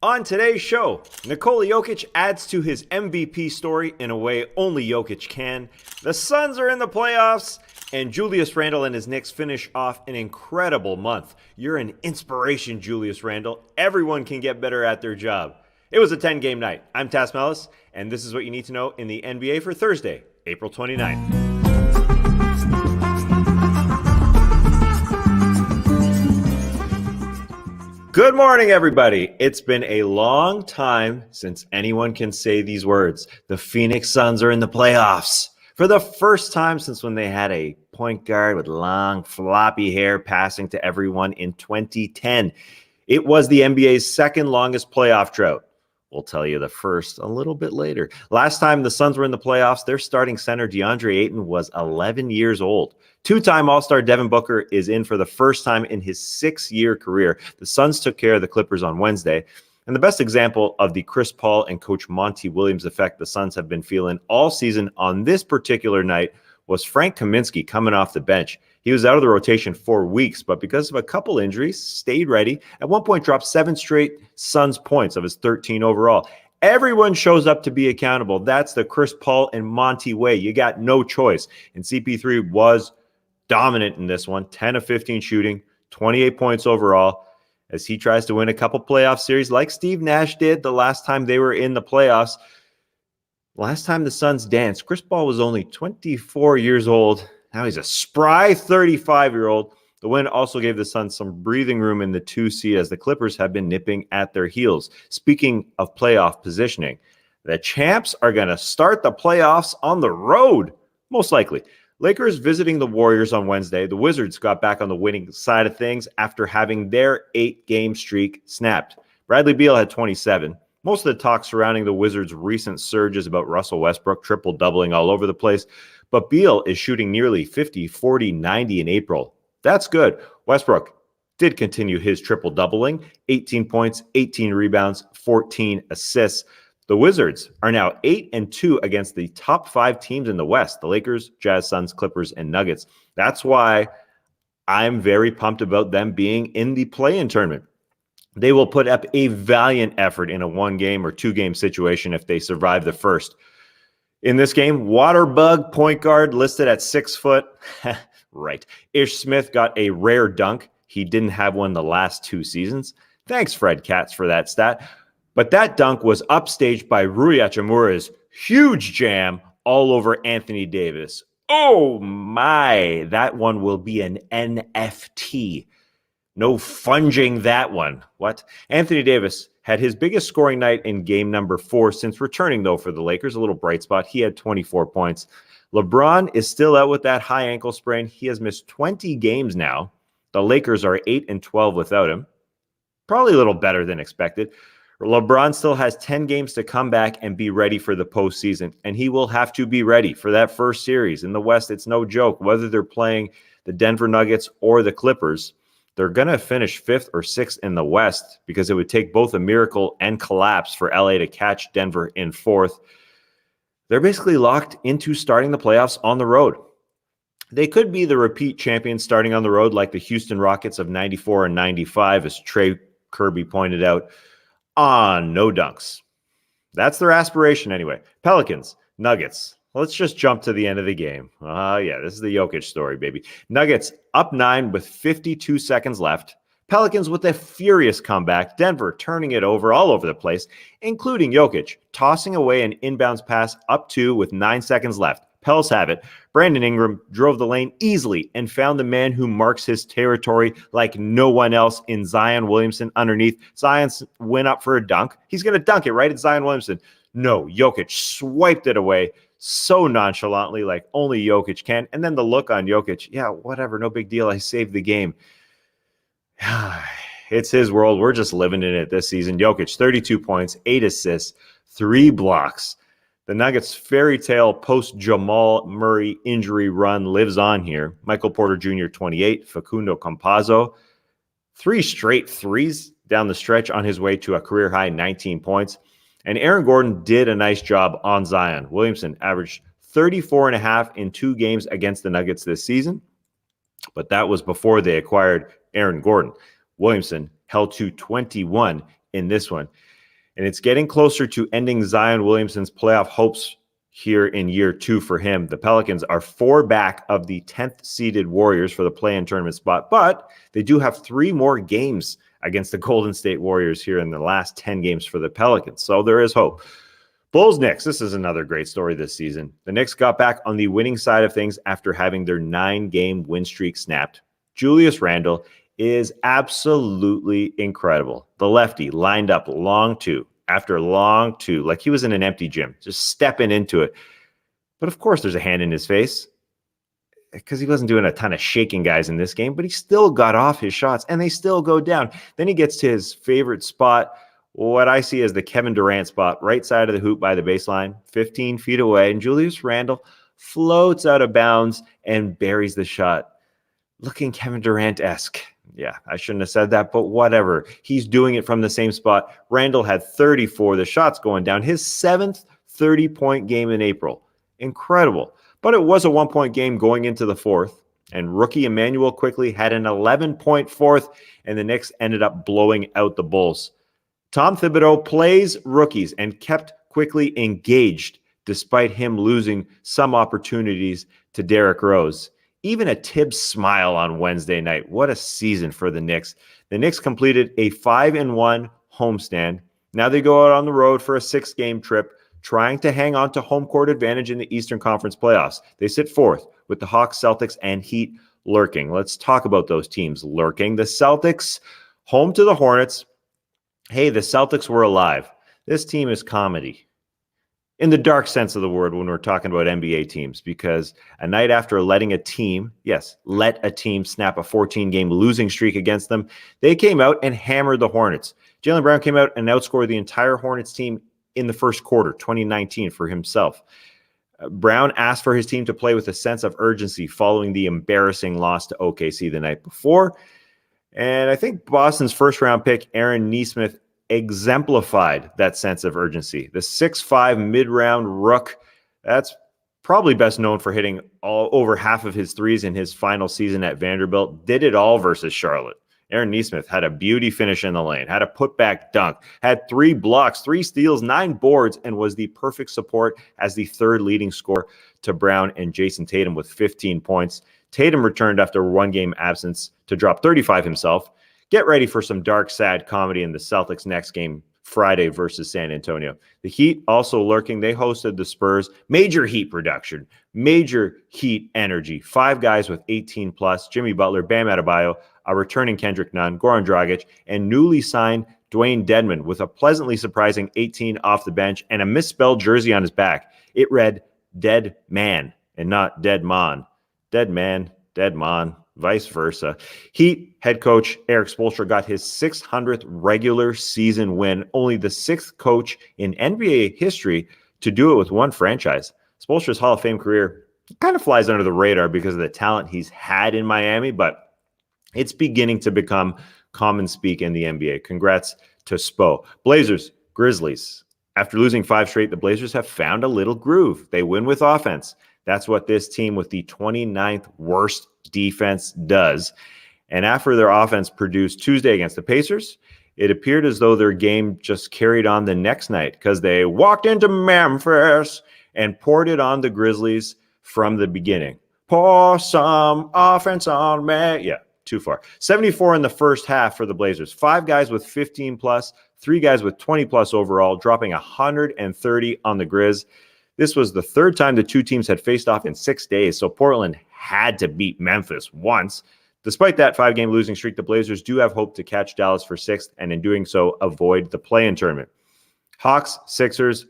On today's show, Nikola Jokic adds to his MVP story in a way only Jokic can. The Suns are in the playoffs, and Julius Randle and his Knicks finish off an incredible month. You're an inspiration, Julius Randle. Everyone can get better at their job. It was a 10-game night. I'm Tas Melis, and this is what you need to know in the NBA for Thursday, April 29th. Good morning, everybody. It's been a long time since anyone can say these words. The Phoenix Suns are in the playoffs. For the first time since when they had a point guard with long, floppy hair passing to everyone in 2010. It was the NBA's second longest playoff drought. We'll tell you the first a little bit later. Last time the Suns were in the playoffs, their starting center, DeAndre Ayton, was 11 years old. Two-time All-Star Devin Booker is in for the first time in his 6-year career. The Suns took care of the Clippers on Wednesday. And the best example of the Chris Paul and Coach Monty Williams effect the Suns have been feeling all season on this particular night was Frank Kaminsky coming off the bench. He was out of the rotation for weeks, but because of a couple injuries, stayed ready. At one point, dropped 7 straight Suns points of his 13 overall. Everyone shows up to be accountable. That's the Chris Paul and Monty way. You got no choice. And CP3 was dominant in this one. 10 of 15 shooting, 28 points overall, as he tries to win a couple playoff series like Steve Nash did the last time they were in the playoffs. Last time the Suns danced, Chris Paul was only 24 years old. Now he's a spry 35-year-old. The win also gave the Suns some breathing room in the 2 seed as the Clippers have been nipping at their heels. Speaking of playoff positioning, the champs are going to start the playoffs on the road, most likely. Lakers visiting the Warriors on Wednesday. The Wizards got back on the winning side of things after having their 8-game streak snapped. Bradley Beal had 27. Most of the talk surrounding the Wizards' recent surge is about Russell Westbrook triple-doubling all over the place. But Beal is shooting nearly 50, 40, 90 in April. That's good. Westbrook did continue his triple-doubling. 18 points, 18 rebounds, 14 assists. The Wizards are now 8-2 against the top 5 teams in the West, the Lakers, Jazz, Suns, Clippers, and Nuggets. That's why I'm very pumped about them being in the play-in tournament. They will put up a valiant effort in a 1-game or 2-game situation if they survive the first. In this game, Waterbug point guard listed at 6 foot. Right. Ish Smith got a rare dunk. He didn't have one the last 2 seasons. Thanks, Fred Katz, for that stat. But that dunk was upstaged by Rui Hachimura's huge jam all over Anthony Davis. Oh my, that one will be an NFT. No funging that one. What? Anthony Davis had his biggest scoring night in game number 4 since returning, though, for the Lakers. A little bright spot. He had 24 points. LeBron is still out with that high ankle sprain. He has missed 20 games now. The Lakers are 8-12 without him. Probably a little better than expected. LeBron still has 10 games to come back and be ready for the postseason, and he will have to be ready for that first series. In the West, it's no joke. Whether they're playing the Denver Nuggets or the Clippers, they're going to finish 5th or 6th in the West because it would take both a miracle and collapse for LA to catch Denver in 4th. They're basically locked into starting the playoffs on the road. They could be the repeat champions starting on the road like the Houston Rockets of 94 and 95, as Trey Kirby pointed out, on no dunks. That's their aspiration anyway. Pelicans, Nuggets. Let's just jump to the end of the game. Yeah, this is the Jokic story, baby. Nuggets up 9 with 52 seconds left. Pelicans with a furious comeback. Denver turning it over all over the place, including Jokic, tossing away an inbounds pass up 2 with 9 seconds left. Pels have it. Brandon Ingram drove the lane easily and found the man who marks his territory like no one else in Zion Williamson underneath. Zion went up for a dunk. He's going to dunk it right at Zion Williamson. No, Jokic swiped it away so nonchalantly like only Jokic can. And then the look on Jokic, yeah, whatever, no big deal. I saved the game. It's his world. We're just living in it this season. Jokic, 32 points, 8 assists, 3 blocks. The Nuggets' fairy tale post-Jamal Murray injury run lives on here. Michael Porter Jr., 28. Facundo Campazzo, 3 straight threes down the stretch on his way to a career-high 19 points. And Aaron Gordon did a nice job on Zion. Williamson averaged 34.5 in 2 games against the Nuggets this season, but that was before they acquired Aaron Gordon. Williamson held to 21 in this one. And it's getting closer to ending Zion Williamson's playoff hopes here in year 2 for him. The Pelicans are 4 back of the 10th seeded Warriors for the play-in tournament spot, but they do have 3 more games against the Golden State Warriors here in the last 10 games for the Pelicans. So there is hope. Bulls Knicks, this is another great story this season. The Knicks got back on the winning side of things after having their 9-game win streak snapped. Julius Randle is absolutely incredible. The lefty lined up long 2 after long 2, like he was in an empty gym, just stepping into it. But of course, there's a hand in his face because he wasn't doing a ton of shaking guys in this game, but he still got off his shots and they still go down. Then he gets to his favorite spot, what I see as the Kevin Durant spot, right side of the hoop by the baseline, 15 feet away, and Julius Randle floats out of bounds and buries the shot. Looking Kevin Durant-esque. Yeah, I shouldn't have said that, but whatever. He's doing it from the same spot. Randle had 34. The shot's going down. His 7th 30-point game in April. Incredible. But it was a 1-point game going into the 4th, and rookie Emmanuel quickly had an 11-point 4th, and the Knicks ended up blowing out the Bulls. Tom Thibodeau plays rookies and kept quickly engaged despite him losing some opportunities to Derrick Rose. Even a Tibbs smile on Wednesday night. What a season for the Knicks. The Knicks completed a 5-1 homestand. Now they go out on the road for a 6-game trip, trying to hang on to home court advantage in the Eastern Conference playoffs. They sit 4th with the Hawks, Celtics, and Heat lurking. Let's talk about those teams lurking. The Celtics, home to the Hornets. Hey, the Celtics were alive. This team is comedy. In the dark sense of the word when we're talking about NBA teams, because a night after letting a team, let a team snap a 14-game losing streak against them, they came out and hammered the Hornets. Jaylen Brown came out and outscored the entire Hornets team in the first quarter, 2019, for himself. Brown asked for his team to play with a sense of urgency following the embarrassing loss to OKC the night before. And I think Boston's first-round pick, Aaron Nesmith, exemplified that sense of urgency. The 6'5" mid-round rook, that's probably best known for hitting over half of his threes in his final season at Vanderbilt, did it all versus Charlotte. Aaron Nesmith had a beauty finish in the lane, had a putback dunk, had 3 blocks, 3 steals, 9 boards, and was the perfect support as the 3rd leading scorer to Brown and Jason Tatum with 15 points. Tatum returned after a 1-game absence to drop 35 himself. Get ready for some dark, sad comedy in the Celtics' next game, Friday versus San Antonio. The Heat also lurking. They hosted the Spurs. Major Heat production, major Heat energy. 5 guys with 18+, Jimmy Butler, Bam Adebayo, a returning Kendrick Nunn, Goran Dragic, and newly signed Dewayne Dedmon with a pleasantly surprising 18 off the bench and a misspelled jersey on his back. It read Dead Man and not Dead Mon. Dead Man, Dead Mon. Vice versa. Heat head coach Eric Spoelstra got his 600th regular season win, only the 6th coach in NBA history to do it with one franchise. Spoelstra's Hall of Fame career kind of flies under the radar because of the talent he's had in Miami, but it's beginning to become common speak in the NBA. Congrats to Spo. Blazers, Grizzlies. After losing 5 straight, the Blazers have found a little groove. They win with offense. That's what this team with the 29th worst defense does. And after their offense produced Tuesday against the Pacers, it appeared as though their game just carried on the next night because they walked into Memphis and poured it on the Grizzlies from the beginning. Pour some offense on me. Yeah, too far. 74 in the first half for the Blazers. 5 guys with 15+, 3 guys with 20+ overall, dropping 130 on the Grizz. This was the 3rd time the 2 teams had faced off in 6 days, so Portland had to beat Memphis once. Despite that 5-game losing streak, the Blazers do have hope to catch Dallas for 6th, and in doing so, avoid the play-in tournament. Hawks, Sixers,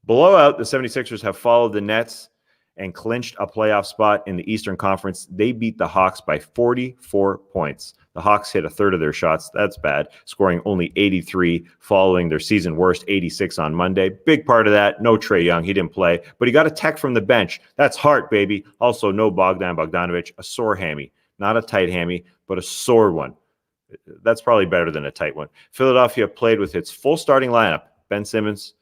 blowout. The 76ers have followed the Nets and clinched a playoff spot in the Eastern Conference. They beat the Hawks by 44 points. The Hawks hit a third of their shots. That's bad, scoring only 83 following their season worst 86 on Monday. Big part of that, no Trae Young. He didn't play, but he got a tech from the bench. That's heart, baby. Also, no Bogdan Bogdanovic, a sore hammy. Not a tight hammy, but a sore one. That's probably better than a tight one. Philadelphia played with its full starting lineup. Ben Simmons,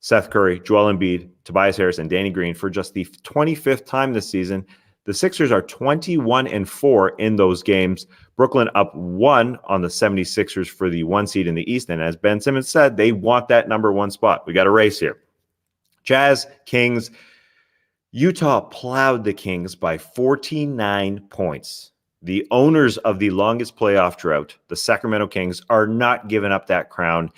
Seth Curry, Joel Embiid, Tobias Harris, and Danny Green for just the 25th time this season. The Sixers are 21-4 in those games. Brooklyn up 1 on the 76ers for the 1 seed in the East. And as Ben Simmons said, they want that number 1 spot. We got a race here. Jazz, Kings. Utah plowed the Kings by 49 points. The owners of the longest playoff drought, the Sacramento Kings, are not giving up that crown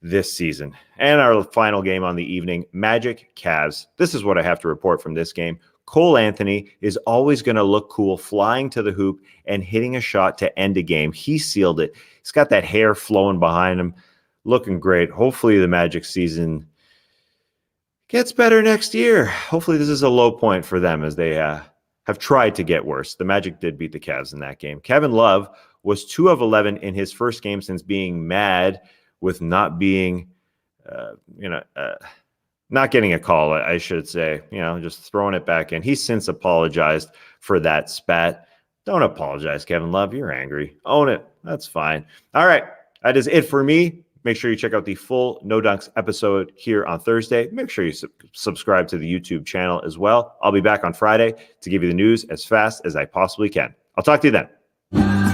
this season. And our final game on the evening, Magic Cavs. This is what I have to report from this game. Cole Anthony is always going to look cool flying to the hoop and hitting a shot to end a game. He sealed it. He's got that hair flowing behind him, looking great. Hopefully the Magic season gets better next year. Hopefully this is a low point for them as they have tried to get worse. The Magic did beat the Cavs in that game. Kevin Love was 2 of 11 in his first game since being mad with not being, not getting a call, I should say, just throwing it back in. He's since apologized for that spat. Don't apologize, Kevin Love. You're angry. Own it. That's fine. All right. That is it for me. Make sure you check out the full No Dunks episode here on Thursday. Make sure you subscribe to the YouTube channel as well. I'll be back on Friday to give you the news as fast as I possibly can. I'll talk to you then.